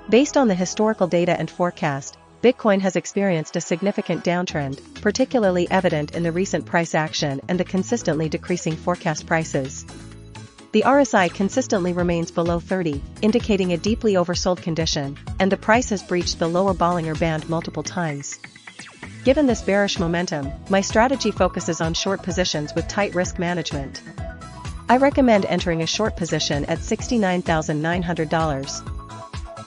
Based on the historical data and forecast, Bitcoin has experienced a significant downtrend, particularly evident in the recent price action and the consistently decreasing forecast prices. The RSI consistently remains below 30, indicating a deeply oversold condition, and the price has breached the lower Bollinger Band multiple times. Given this bearish momentum, my strategy focuses on short positions with tight risk management. I recommend entering a short position at $69,900.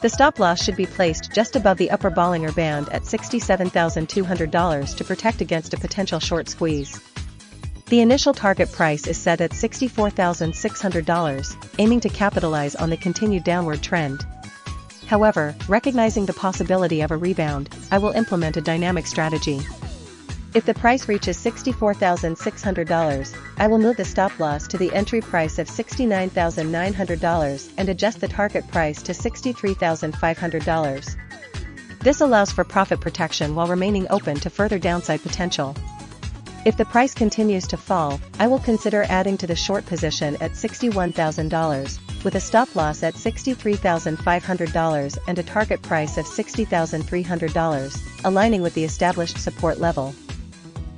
The stop loss should be placed just above the upper Bollinger Band at $67,200 to protect against a potential short squeeze. The initial target price is set at $64,600, aiming to capitalize on the continued downward trend. However, recognizing the possibility of a rebound, I will implement a dynamic strategy. If the price reaches $64,600, I will move the stop loss to the entry price of $69,900 and adjust the target price to $63,500. This allows for profit protection while remaining open to further downside potential. If the price continues to fall, I will consider adding to the short position at $61,000, with a stop loss at $63,500 and a target price of $60,300, aligning with the established support level.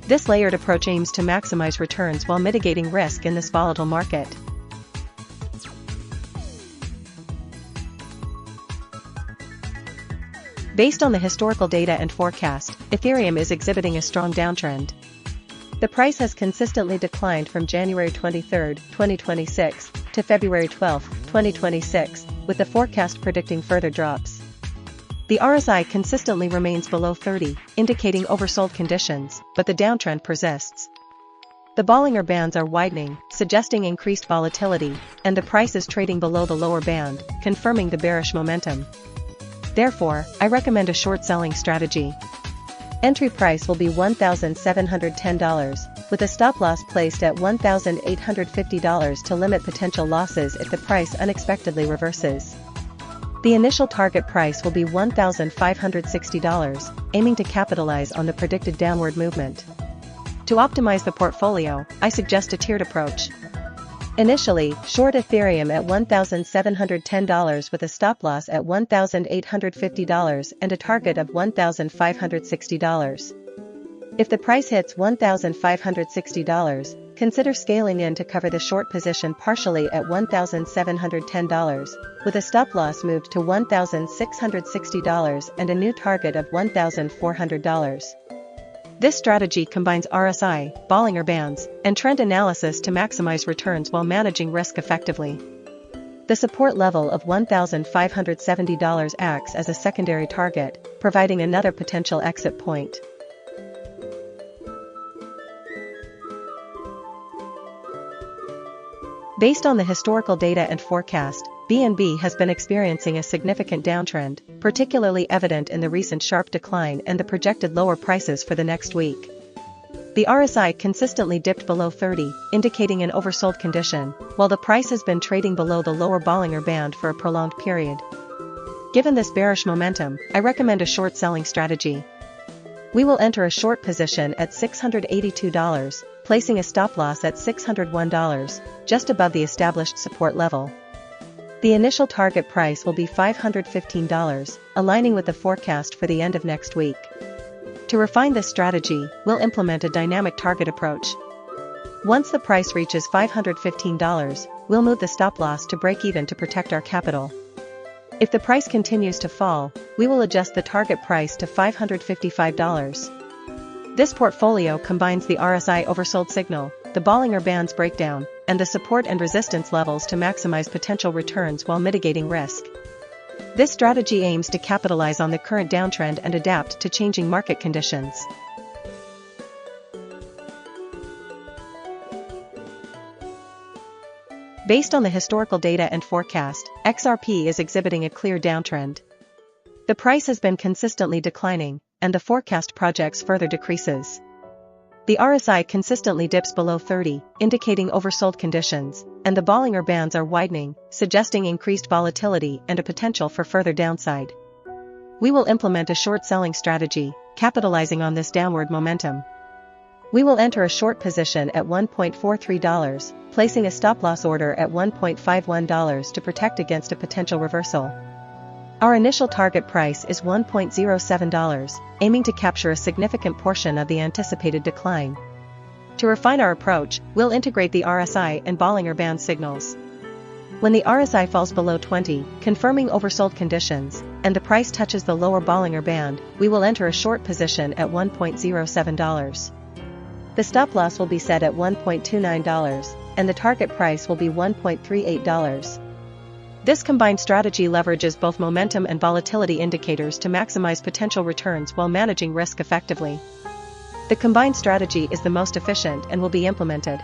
This layered approach aims to maximize returns while mitigating risk in this volatile market. Based on the historical data and forecast, Ethereum is exhibiting a strong downtrend. The price has consistently declined from January 23, 2026, to February 12, 2026, with the forecast predicting further drops. The RSI consistently remains below 30, indicating oversold conditions, but the downtrend persists. The Bollinger Bands are widening, suggesting increased volatility, and the price is trading below the lower band, confirming the bearish momentum. Therefore, I recommend a short selling strategy. Entry price will be $1,710, with a stop loss placed at $1,850 to limit potential losses if the price unexpectedly reverses. The initial target price will be $1,560, aiming to capitalize on the predicted downward movement. To optimize the portfolio, I suggest a tiered approach. Initially, short Ethereum at $1,710 with a stop loss at $1,850 and a target of $1,560. If the price hits $1,560, consider scaling in to cover the short position partially at $1,710, with a stop loss moved to $1,660 and a new target of $1,400. This strategy combines RSI, Bollinger Bands, and trend analysis to maximize returns while managing risk effectively. The support level of $1,570 acts as a secondary target, providing another potential exit point. Based on the historical data and forecast, BNB has been experiencing a significant downtrend, particularly evident in the recent sharp decline and the projected lower prices for the next week. The RSI consistently dipped below 30, indicating an oversold condition, while the price has been trading below the lower Bollinger Band for a prolonged period. Given this bearish momentum, I recommend a short selling strategy. We will enter a short position at $682, placing a stop loss at $601, just above the established support level. The initial target price will be $515, aligning with the forecast for the end of next week. To refine this strategy, we'll implement a dynamic target approach. Once the price reaches $515, we'll move the stop loss to break even to protect our capital. If the price continues to fall, we will adjust the target price to $555. This portfolio combines the RSI oversold signal, the Bollinger Bands breakdown, and the support and resistance levels to maximize potential returns while mitigating risk. This strategy aims to capitalize on the current downtrend and adapt to changing market conditions. Based on the historical data and forecast, XRP is exhibiting a clear downtrend. The price has been consistently declining, and the forecast projects further decreases. The RSI consistently dips below 30, indicating oversold conditions, and the Bollinger Bands are widening, suggesting increased volatility and a potential for further downside. We will implement a short selling strategy, capitalizing on this downward momentum. We will enter a short position at $1.43, placing a stop loss order at $1.51 to protect against a potential reversal. Our initial target price is $1.07, aiming to capture a significant portion of the anticipated decline. To refine our approach, we'll integrate the RSI and Bollinger Band signals. When the RSI falls below 20, confirming oversold conditions, and the price touches the lower Bollinger Band, we will enter a short position at $1.07. The stop loss will be set at $1.29, and the target price will be $1.38. This combined strategy leverages both momentum and volatility indicators to maximize potential returns while managing risk effectively. The combined strategy is the most efficient and will be implemented.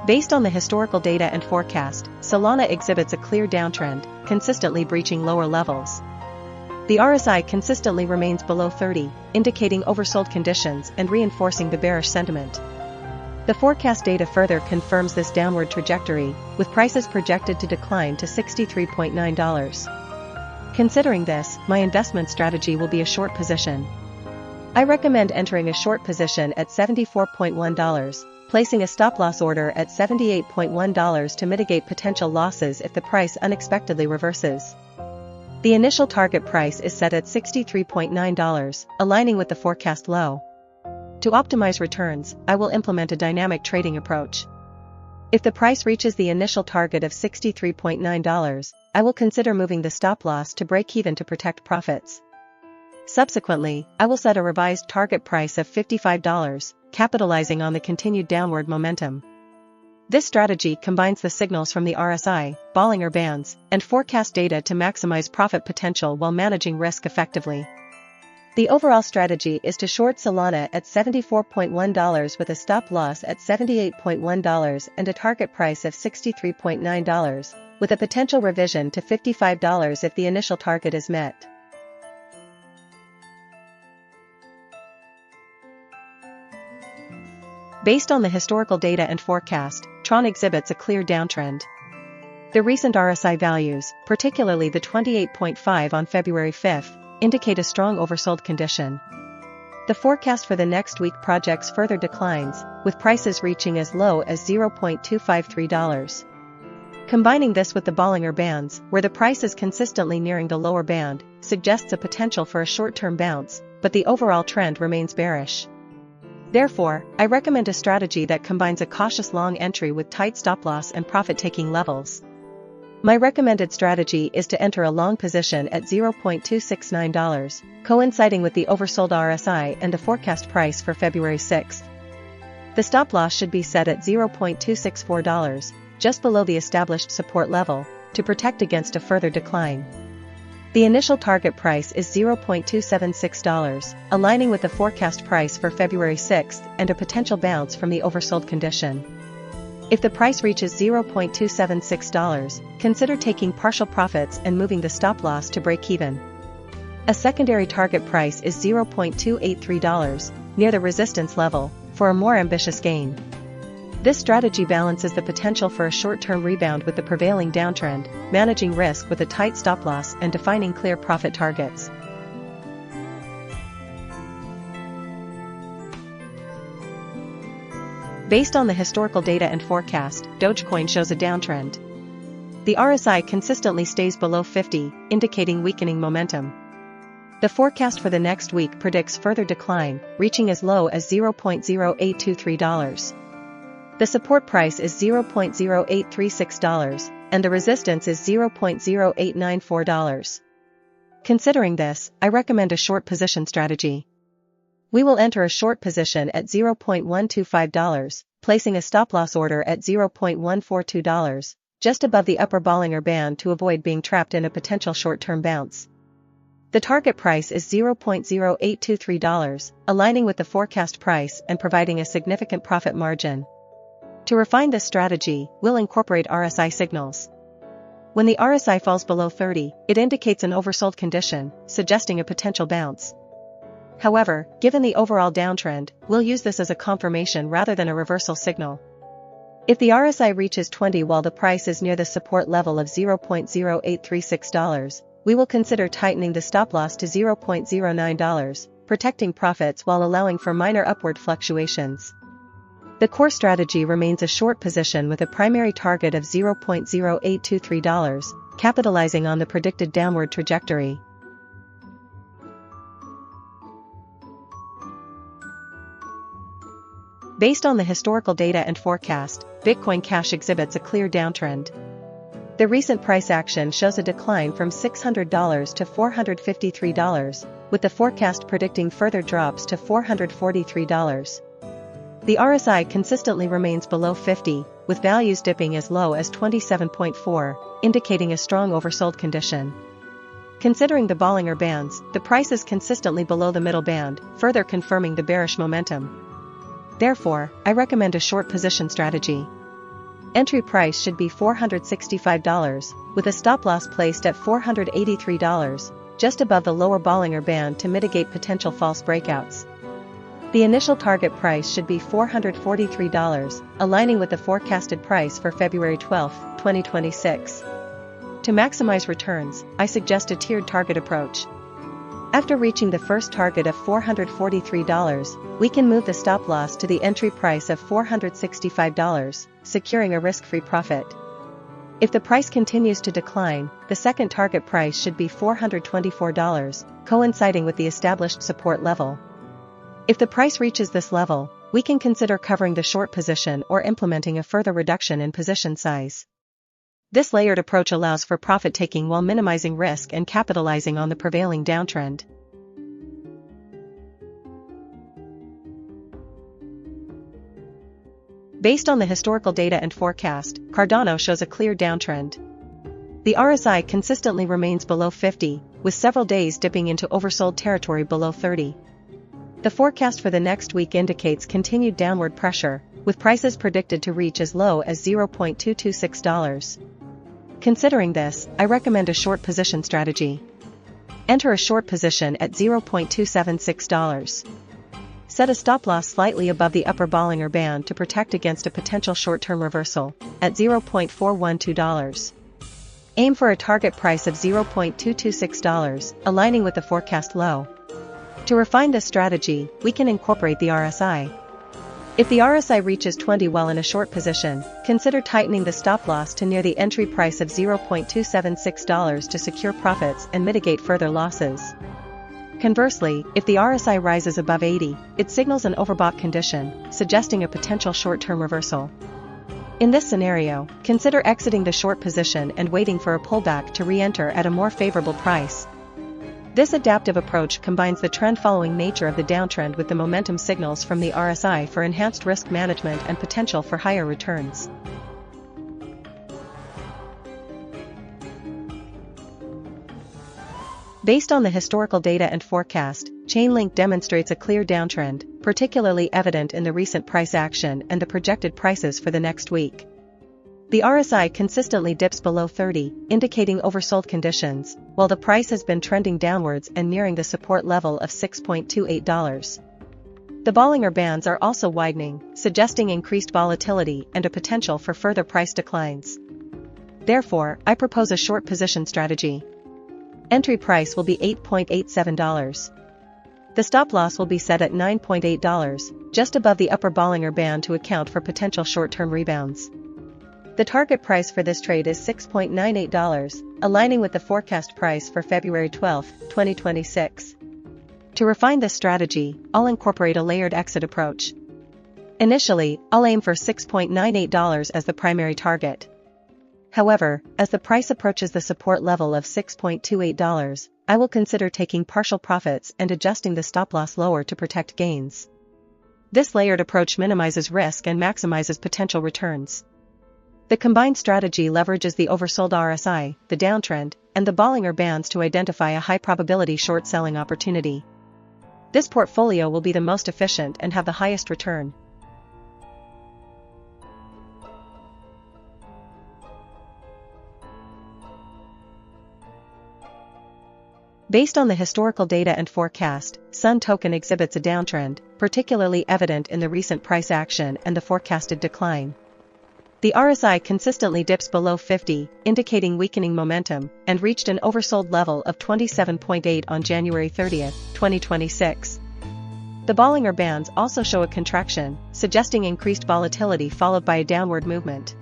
Based on the historical data and forecast, Solana exhibits a clear downtrend, consistently breaching lower levels. The RSI consistently remains below 30, indicating oversold conditions and reinforcing the bearish sentiment. The forecast data further confirms this downward trajectory, with prices projected to decline to $63.9. Considering this, my investment strategy will be a short position. I recommend entering a short position at $74.1, placing a stop-loss order at $78.1 to mitigate potential losses if the price unexpectedly reverses. The initial target price is set at $63.9, aligning with the forecast low. To optimize returns, I will implement a dynamic trading approach. If the price reaches the initial target of $63.9, I will consider moving the stop-loss to break even to protect profits. Subsequently, I will set a revised target price of $55, capitalizing on the continued downward momentum. This strategy combines the signals from the RSI, Bollinger Bands, and forecast data to maximize profit potential while managing risk effectively. The overall strategy is to short Solana at $74.1 with a stop loss at $78.1 and a target price of $63.9, with a potential revision to $55 if the initial target is met. Based on the historical data and forecast, TRON exhibits a clear downtrend. The recent RSI values, particularly the 28.5 on February 5, indicate a strong oversold condition. The forecast for the next week projects further declines, with prices reaching as low as $0.253. Combining this with the Bollinger Bands, where the price is consistently nearing the lower band, suggests a potential for a short-term bounce, but the overall trend remains bearish. Therefore, I recommend a strategy that combines a cautious long entry with tight stop-loss and profit-taking levels. My recommended strategy is to enter a long position at $0.269, coinciding with the oversold RSI and the forecast price for February 6. The stop-loss should be set at $0.264, just below the established support level, to protect against a further decline. The initial target price is $0.276, aligning with the forecast price for February 6 and a potential bounce from the oversold condition. If the price reaches $0.276, consider taking partial profits and moving the stop-loss to break even. A secondary target price is $0.283, near the resistance level, for a more ambitious gain. This strategy balances the potential for a short-term rebound with the prevailing downtrend, managing risk with a tight stop-loss and defining clear profit targets. Based on the historical data and forecast, Dogecoin shows a downtrend. The RSI consistently stays below 50, indicating weakening momentum. The forecast for the next week predicts further decline, reaching as low as $0.0823. The support price is $0.0836, and the resistance is $0.0894. Considering this, I recommend a short position strategy. We will enter a short position at $0.125, placing a stop-loss order at $0.142, just above the upper Bollinger Band to avoid being trapped in a potential short-term bounce. The target price is $0.0823, aligning with the forecast price and providing a significant profit margin. To refine this strategy, we'll incorporate RSI signals. When the RSI falls below 30, it indicates an oversold condition, suggesting a potential bounce. However, given the overall downtrend, we'll use this as a confirmation rather than a reversal signal. If the RSI reaches 20 while the price is near the support level of $0.0836, we will consider tightening the stop-loss to $0.09, protecting profits while allowing for minor upward fluctuations. The core strategy remains a short position with a primary target of $0.0823, capitalizing on the predicted downward trajectory. Based on the historical data and forecast, Bitcoin Cash exhibits a clear downtrend. The recent price action shows a decline from $600 to $453, with the forecast predicting further drops to $443. The RSI consistently remains below 50, with values dipping as low as 27.4, indicating a strong oversold condition. Considering the Bollinger Bands, the price is consistently below the middle band, further confirming the bearish momentum. Therefore, I recommend a short position strategy. Entry price should be $465, with a stop-loss placed at $483, just above the lower Bollinger Band to mitigate potential false breakouts. The initial target price should be $443, aligning with the forecasted price for February 12, 2026. To maximize returns, I suggest a tiered target approach. After reaching the first target of $443, we can move the stop-loss to the entry price of $465, securing a risk-free profit. If the price continues to decline, the second target price should be $424, coinciding with the established support level. If the price reaches this level, we can consider covering the short position or implementing a further reduction in position size. This layered approach allows for profit-taking while minimizing risk and capitalizing on the prevailing downtrend. Based on the historical data and forecast, Cardano shows a clear downtrend. The RSI consistently remains below 50, with several days dipping into oversold territory below 30. The forecast for the next week indicates continued downward pressure, with prices predicted to reach as low as $0.226. Considering this, I recommend a short position strategy. Enter a short position at $0.276. Set a stop-loss slightly above the upper Bollinger Band to protect against a potential short-term reversal, at $0.412. Aim for a target price of $0.226, aligning with the forecast low. To refine this strategy, we can incorporate the RSI. If the RSI reaches 20 while in a short position, consider tightening the stop-loss to near the entry price of $0.276 to secure profits and mitigate further losses. Conversely, if the RSI rises above 80, it signals an overbought condition, suggesting a potential short-term reversal. In this scenario, consider exiting the short position and waiting for a pullback to re-enter at a more favorable price. This adaptive approach combines the trend-following nature of the downtrend with the momentum signals from the RSI for enhanced risk management and potential for higher returns. Based on the historical data and forecast, Chainlink demonstrates a clear downtrend, particularly evident in the recent price action and the projected prices for the next week. The RSI consistently dips below 30, indicating oversold conditions, while the price has been trending downwards and nearing the support level of $6.28. The Bollinger Bands are also widening, suggesting increased volatility and a potential for further price declines. Therefore, I propose a short position strategy. Entry price will be $8.87. The stop-loss will be set at $9.8, just above the upper Bollinger Band to account for potential short-term rebounds. The target price for this trade is $6.98, aligning with the forecast price for February 12, 2026. To refine this strategy, I'll incorporate a layered exit approach. Initially, I'll aim for $6.98 as the primary target. However, as the price approaches the support level of $6.28, I will consider taking partial profits and adjusting the stop-loss lower to protect gains. This layered approach minimizes risk and maximizes potential returns. The combined strategy leverages the oversold RSI, the downtrend, and the Bollinger Bands to identify a high-probability short-selling opportunity. This portfolio will be the most efficient and have the highest return. Based on the historical data and forecast, Sun token exhibits a downtrend, particularly evident in the recent price action and the forecasted decline. The RSI consistently dips below 50, indicating weakening momentum, and reached an oversold level of 27.8 on January 30, 2026. The Bollinger Bands also show a contraction, suggesting increased volatility followed by a downward movement.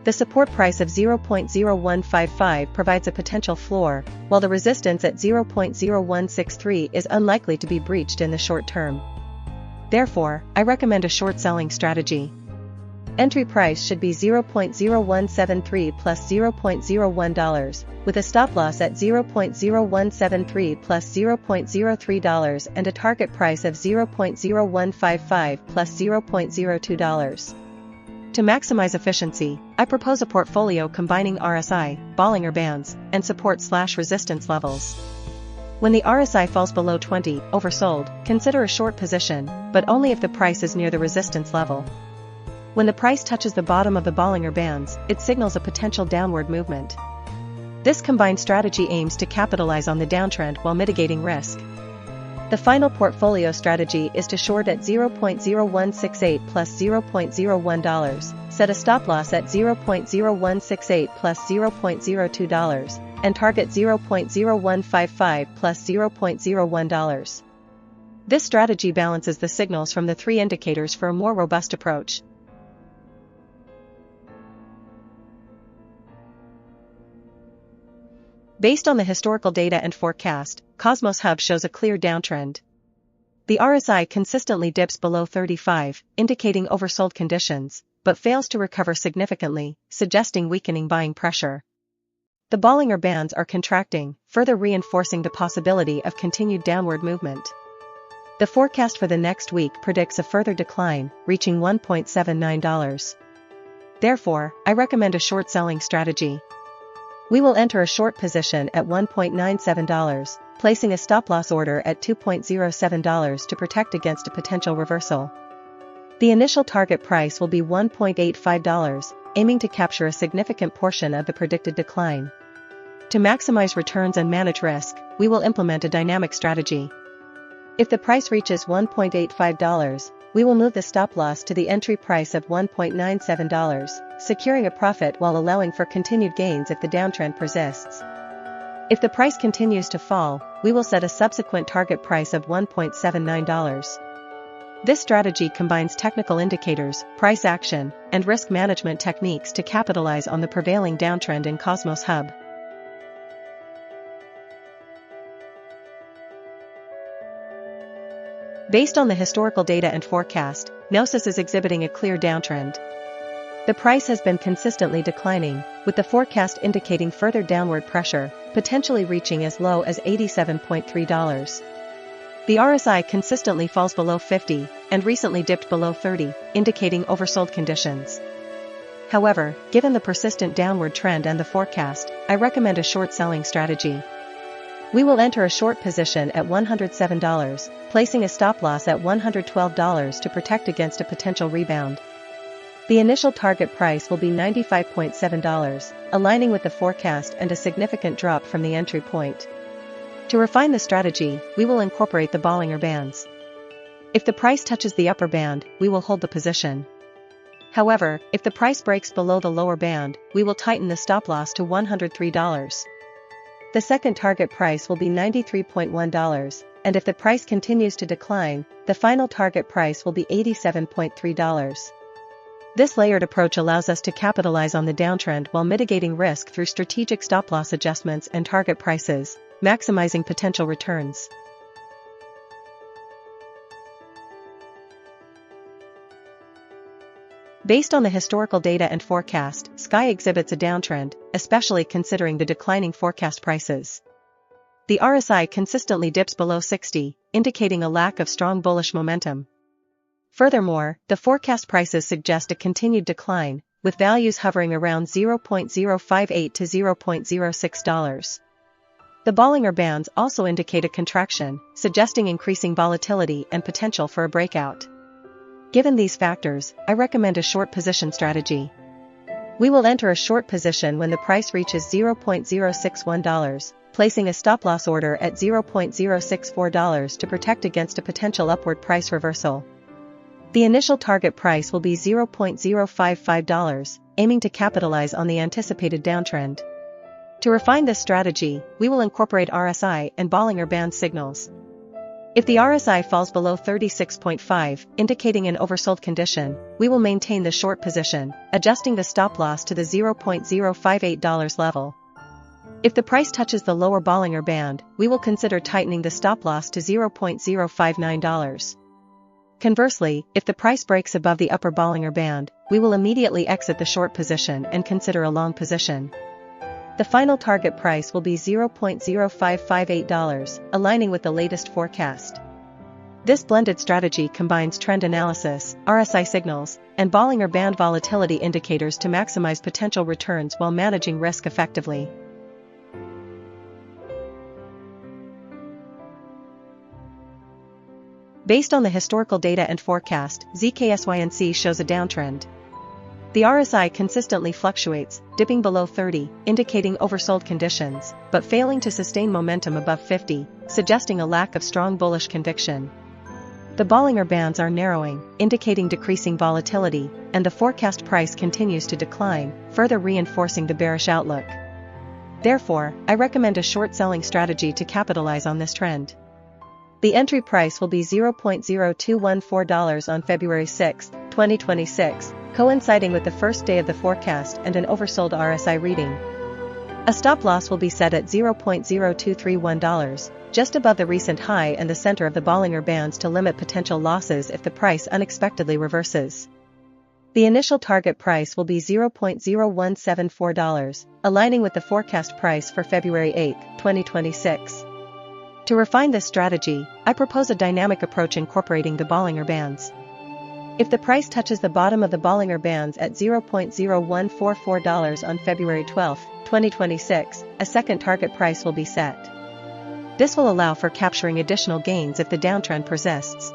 The support price of 0.0155 provides a potential floor, while the resistance at 0.0163 is unlikely to be breached in the short term. Therefore, I recommend a short selling strategy. Entry price should be 0.0173 plus $0.01, with a stop loss at 0.0173 plus $0.03 and a target price of 0.0155 plus $0.02. To maximize efficiency, I propose a portfolio combining RSI, Bollinger Bands, and support/resistance levels. When the RSI falls below 20, oversold, consider a short position, but only if the price is near the resistance level. When the price touches the bottom of the Bollinger Bands, it signals a potential downward movement. This combined strategy aims to capitalize on the downtrend while mitigating risk. The final portfolio strategy is to short at 0.0168 plus $0.01, set a stop loss at 0.0168 plus $0.02, and target 0.0155 plus $0.01. This strategy balances the signals from the three indicators for a more robust approach. Based on the historical data and forecast, Cosmos Hub shows a clear downtrend. The RSI consistently dips below 35, indicating oversold conditions, but fails to recover significantly, suggesting weakening buying pressure. The Bollinger Bands are contracting, further reinforcing the possibility of continued downward movement. The forecast for the next week predicts a further decline, reaching $1.79. Therefore, I recommend a short selling strategy. We will enter a short position at $1.97, placing a stop-loss order at $2.07 to protect against a potential reversal. The initial target price will be $1.85, aiming to capture a significant portion of the predicted decline. To maximize returns and manage risk, we will implement a dynamic strategy. If the price reaches $1.85, we will move the stop-loss to the entry price of $1.97, securing a profit while allowing for continued gains if the downtrend persists. If the price continues to fall, we will set a subsequent target price of $1.79. This strategy combines technical indicators, price action, and risk management techniques to capitalize on the prevailing downtrend in Cosmos Hub. Based on the historical data and forecast, Gnosis is exhibiting a clear downtrend. The price has been consistently declining, with the forecast indicating further downward pressure, potentially reaching as low as $87.3. The RSI consistently falls below 50, and recently dipped below 30, indicating oversold conditions. However, given the persistent downward trend and the forecast, I recommend a short selling strategy. We will enter a short position at $107, placing a stop-loss at $112 to protect against a potential rebound. The initial target price will be $95.7, aligning with the forecast and a significant drop from the entry point. To refine the strategy, we will incorporate the Bollinger Bands. If the price touches the upper band, we will hold the position. However, if the price breaks below the lower band, we will tighten the stop-loss to $103. The second target price will be $93.1, and if the price continues to decline, the final target price will be $87.3. This layered approach allows us to capitalize on the downtrend while mitigating risk through strategic stop-loss adjustments and target prices, maximizing potential returns. Based on the historical data and forecast, SKY exhibits a downtrend, especially considering the declining forecast prices. The RSI consistently dips below 60, indicating a lack of strong bullish momentum. Furthermore, the forecast prices suggest a continued decline, with values hovering around $0.058 to $0.06. The Bollinger Bands also indicate a contraction, suggesting increasing volatility and potential for a breakout. Given these factors, I recommend a short position strategy. We will enter a short position when the price reaches $0.061, placing a stop-loss order at $0.064 to protect against a potential upward price reversal. The initial target price will be $0.055, aiming to capitalize on the anticipated downtrend. To refine this strategy, we will incorporate RSI and Bollinger Band signals. If the RSI falls below 36.5, indicating an oversold condition, we will maintain the short position, adjusting the stop loss to the $0.058 level. If the price touches the lower Bollinger Band, we will consider tightening the stop loss to $0.059. Conversely, if the price breaks above the upper Bollinger Band, we will immediately exit the short position and consider a long position. The final target price will be $0.0558, aligning with the latest forecast. This blended strategy combines trend analysis, RSI signals, and Bollinger Band volatility indicators to maximize potential returns while managing risk effectively. Based on the historical data and forecast, ZKsync shows a downtrend. The RSI consistently fluctuates, dipping below 30, indicating oversold conditions, but failing to sustain momentum above 50, suggesting a lack of strong bullish conviction. The Bollinger Bands are narrowing, indicating decreasing volatility, and the forecast price continues to decline, further reinforcing the bearish outlook. Therefore, I recommend a short selling strategy to capitalize on this trend. The entry price will be $0.0214 on February 6, 2026, coinciding with the first day of the forecast and an oversold RSI reading. A stop loss will be set at $0.0231, just above the recent high and the center of the Bollinger Bands to limit potential losses if the price unexpectedly reverses. The initial target price will be $0.0174, aligning with the forecast price for February 8, 2026. To refine this strategy, I propose a dynamic approach incorporating the Bollinger Bands. If the price touches the bottom of the Bollinger Bands at $0.0144 on February 12, 2026, a second target price will be set. This will allow for capturing additional gains if the downtrend persists.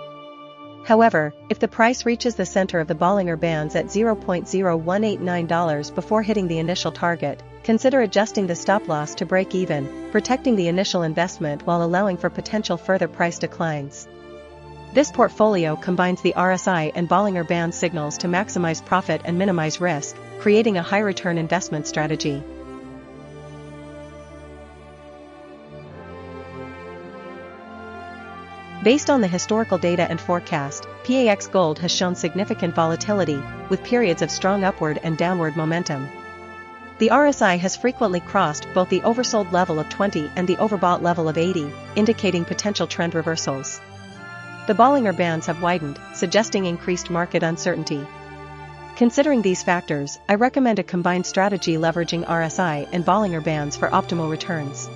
However, if the price reaches the center of the Bollinger Bands at $0.0189 before hitting the initial target, consider adjusting the stop loss to break even, protecting the initial investment while allowing for potential further price declines. This portfolio combines the RSI and Bollinger Band signals to maximize profit and minimize risk, creating a high-return investment strategy. Based on the historical data and forecast, PAX Gold has shown significant volatility, with periods of strong upward and downward momentum. The RSI has frequently crossed both the oversold level of 20 and the overbought level of 80, indicating potential trend reversals. The Bollinger Bands have widened, suggesting increased market uncertainty. Considering these factors, I recommend a combined strategy leveraging RSI and Bollinger Bands for optimal returns.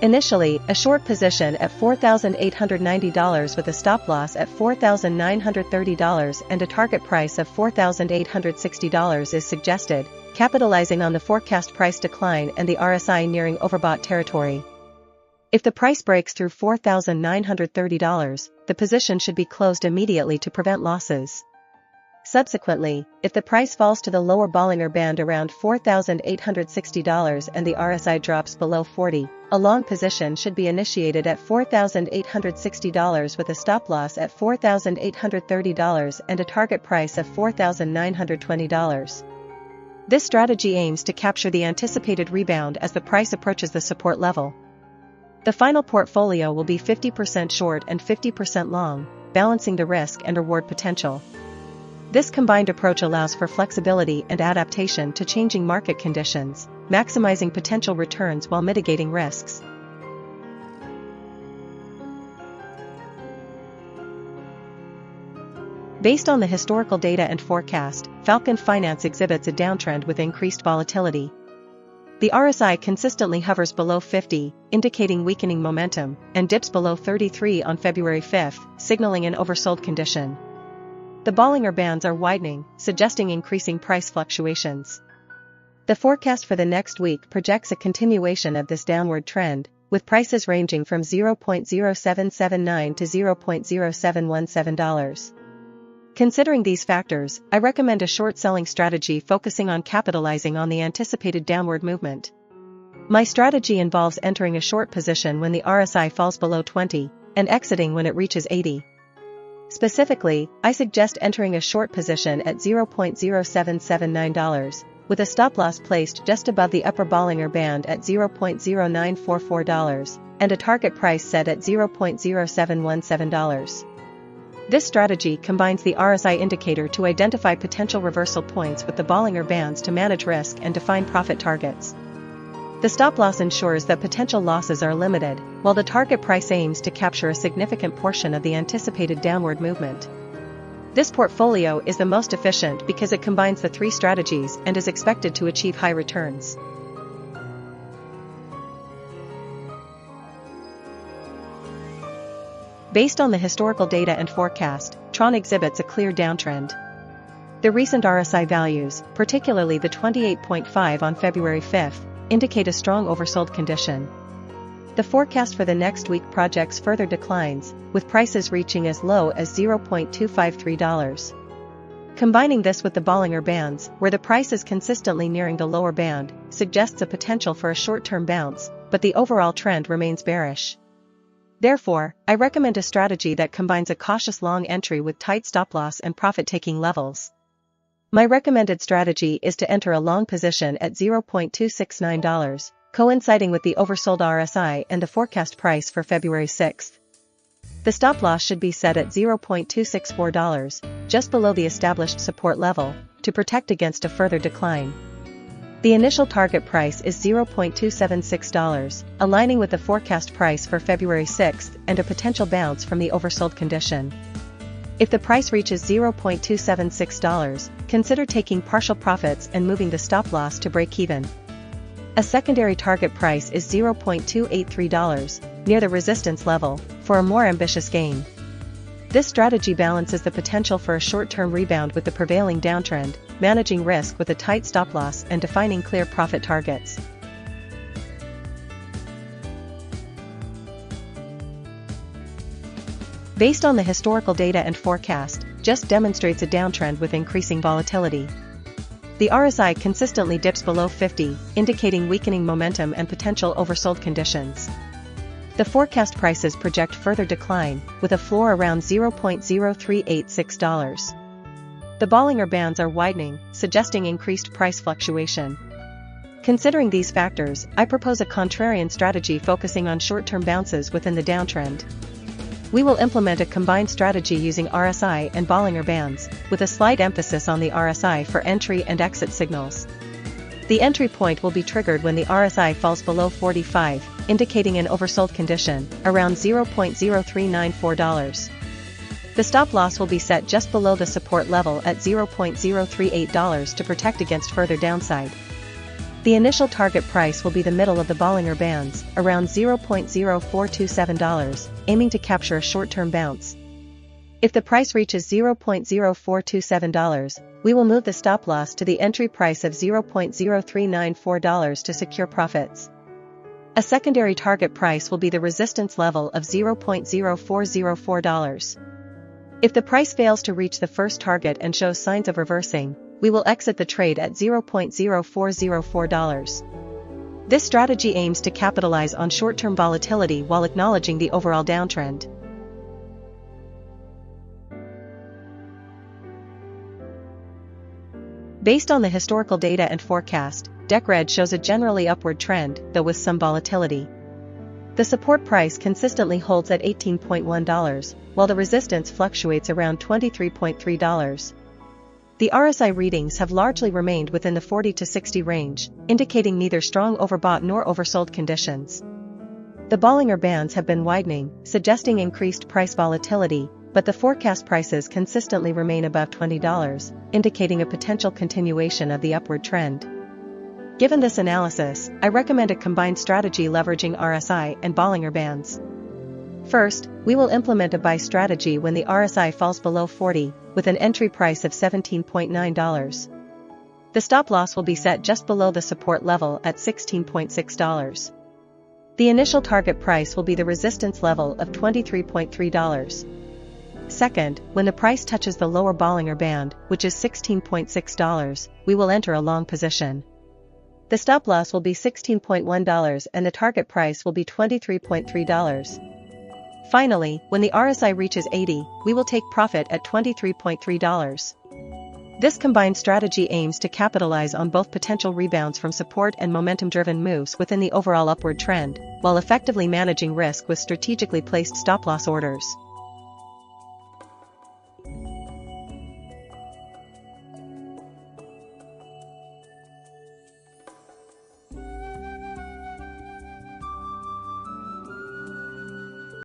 Initially, a short position at $4,890 with a stop loss at $4,930 and a target price of $4,860 is suggested, capitalizing on the forecast price decline and the RSI nearing overbought territory. If the price breaks through $4,930, the position should be closed immediately to prevent losses. Subsequently, if the price falls to the lower Bollinger Band around $4,860 and the RSI drops below 40, a long position should be initiated at $4,860 with a stop loss at $4,830 and a target price of $4,920. This strategy aims to capture the anticipated rebound as the price approaches the support level. The final portfolio will be 50% short and 50% long, balancing the risk and reward potential. This combined approach allows for flexibility and adaptation to changing market conditions, maximizing potential returns while mitigating risks. Based on the historical data and forecast, Falcon Finance exhibits a downtrend with increased volatility. The RSI consistently hovers below 50, indicating weakening momentum, and dips below 33 on February 5, signaling an oversold condition. The Bollinger Bands are widening, suggesting increasing price fluctuations. The forecast for the next week projects a continuation of this downward trend, with prices ranging from $0.0779 to $0.0717. Considering these factors, I recommend a short selling strategy focusing on capitalizing on the anticipated downward movement. My strategy involves entering a short position when the RSI falls below 20, and exiting when it reaches 80. Specifically, I suggest entering a short position at $0.0779, with a stop-loss placed just above the upper Bollinger Band at $0.0944 and a target price set at $0.0717. This strategy combines the RSI indicator to identify potential reversal points with the Bollinger Bands to manage risk and define profit targets. The stop-loss ensures that potential losses are limited, while the target price aims to capture a significant portion of the anticipated downward movement. This portfolio is the most efficient because it combines the three strategies and is expected to achieve high returns. Based on the historical data and forecast, TRON exhibits a clear downtrend. The recent RSI values, particularly the 28.5 on February 5, indicate a strong oversold condition. The forecast for the next week projects further declines, with prices reaching as low as $0.253. Combining this with the Bollinger Bands, where the price is consistently nearing the lower band, suggests a potential for a short-term bounce, but the overall trend remains bearish. Therefore, I recommend a strategy that combines a cautious long entry with tight stop-loss and profit-taking levels. My recommended strategy is to enter a long position at $0.269, coinciding with the oversold RSI and the forecast price for February 6. The stop-loss should be set at $0.264, just below the established support level, to protect against a further decline. The initial target price is $0.276, aligning with the forecast price for February 6 and a potential bounce from the oversold condition. If the price reaches $0.276, consider taking partial profits and moving the stop-loss to break even. A secondary target price is $0.283, near the resistance level, for a more ambitious gain. This strategy balances the potential for a short-term rebound with the prevailing downtrend, managing risk with a tight stop-loss and defining clear profit targets. Based on the historical data and forecast, just demonstrates a downtrend with increasing volatility. The RSI consistently dips below 50, indicating weakening momentum and potential oversold conditions. The forecast prices project further decline, with a floor around $0.0386. The Bollinger Bands are widening, suggesting increased price fluctuation. Considering these factors, I propose a contrarian strategy focusing on short-term bounces within the downtrend. We will implement a combined strategy using RSI and Bollinger Bands, with a slight emphasis on the RSI for entry and exit signals. The entry point will be triggered when the RSI falls below 45, indicating an oversold condition, around $0.0394. The stop-loss will be set just below the support level at $0.038 to protect against further downside. The initial target price will be the middle of the Bollinger Bands, around $0.0427, aiming to capture a short-term bounce. If the price reaches $0.0427, we will move the stop-loss to the entry price of $0.0394 to secure profits. A secondary target price will be the resistance level of $0.0404. If the price fails to reach the first target and shows signs of reversing, we will exit the trade at $0.0404. This strategy aims to capitalize on short-term volatility while acknowledging the overall downtrend. Based on the historical data and forecast, DECRED shows a generally upward trend, though with some volatility. The support price consistently holds at $18.1, while the resistance fluctuates around $23.3. The RSI readings have largely remained within the 40 to 60 range, indicating neither strong overbought nor oversold conditions. The Bollinger Bands have been widening, suggesting increased price volatility, but the forecast prices consistently remain above $20, indicating a potential continuation of the upward trend. Given this analysis, I recommend a combined strategy leveraging RSI and Bollinger Bands. First, we will implement a buy strategy when the RSI falls below 40, with an entry price of $17.9. The stop-loss will be set just below the support level at $16.6. The initial target price will be the resistance level of $23.3. Second, when the price touches the lower Bollinger Band, which is $16.6, we will enter a long position. The stop-loss will be $16.1 and the target price will be $23.3. Finally, when the RSI reaches 80, we will take profit at $23.3. This combined strategy aims to capitalize on both potential rebounds from support and momentum-driven moves within the overall upward trend, while effectively managing risk with strategically placed stop-loss orders.